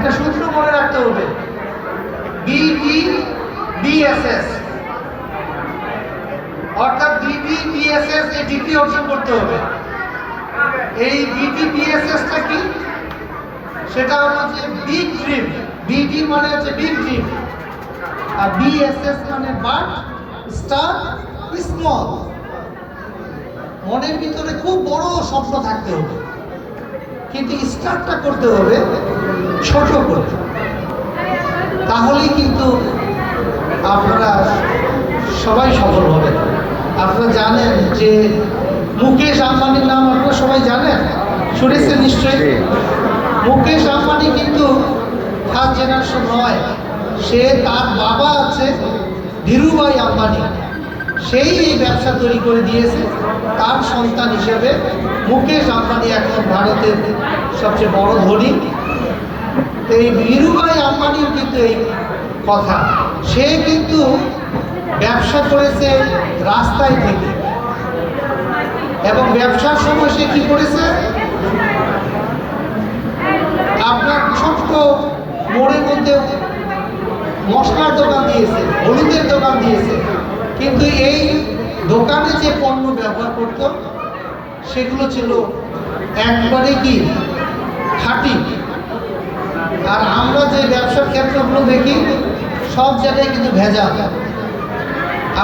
একটা সূত্র মনে রাখতে হবে, BDBSS, অর্থাৎ BDBSS এই ডিগ্রি অর্জন করতে হবে। এই BDBSSটা কি? সেটা হলো যে বিগ ড্রিম। BD মানে হচ্ছে বিগ ড্রিম, আর BSS মানে বাট স্টার্ট স্মল। মনের ভিতরে খুব বড় স্বপ্ন থাকতে হবে, কিন্তু স্টার্টটা করতে হবে ছোট করে। তাহলেই কিন্তু আপনারা সবাই সফল হবেন। আপনারা জানেন যে মুকেশ আম্বানির নাম আপনারা সবাই জানেন, শুনেছেন নিশ্চয়ই। মুকেশ আম্বানি কিন্তু ফার্স্ট জেনারেশন নয়, সে তার বাবা আছে ধীরুভাই আম্বানি, সেই এই ব্যবসা তৈরি করে দিয়েছে। তার সন্তান হিসেবে মুকেশ আম্বানি এখন ভারতের সবচেয়ে বড় ধনী। এই ধীরুভাই আম্বানির কিন্তু এই কথা, সে কিন্তু ব্যবসা করেছে রাস্তায় থেকে, এবং ব্যবসার সময় সে কি করেছে, আপনার ছোট্ট মোড়ের মধ্যে মশলার দোকান দিয়েছে, হলুদের দোকান দিয়েছে, কিন্তু এই দোকানে যে পণ্য ব্যবহার করত সেগুলো ছিল একবারে কি খাঁটি। আর আমরা যে ব্যবসার ক্ষেত্রগুলো দেখি সব জায়গায় কিন্তু ভেজাল।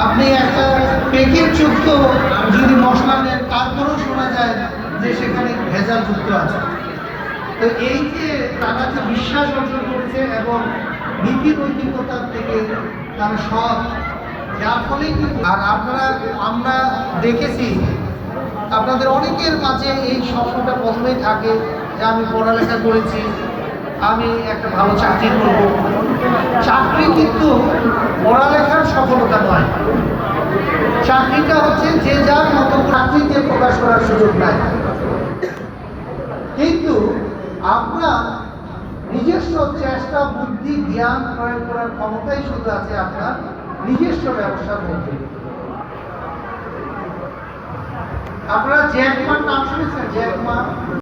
আপনি একটা প্যাকেট যুক্ত যদি মশলা নেন, তারপরেও শোনা যায় যে সেখানে ভেজাল যুক্ত আছে। তো এই যে তারা যে বিশ্বাস অর্জন করেছে এবং নীতি নৈতিকতার থেকে তারা সব, যার ফলে আর আমরা দেখেছি আপনাদের অনেকের মাঝে এই স্বপ্নটা প্রথমেই থাকে যে আমি পড়ালেখা করেছি, আমি একটা ভালো চাকরি করব। চাকরি কিন্তু পড়ালেখার সফলতা নয়, চাকরিটা হচ্ছে যে যার মতো চাকরিতে প্রকাশ করার সুযোগ নাই। কিন্তু আমরা নিজস্ব চেষ্টা, বুদ্ধি, জ্ঞান প্রয়োগ করার ক্ষমতাই শুধু আছে আপনার নিজস্ব ব্যবসার মধ্যে। আপনারা জ্যাক মার নাম শুনেছেন? Jack Ma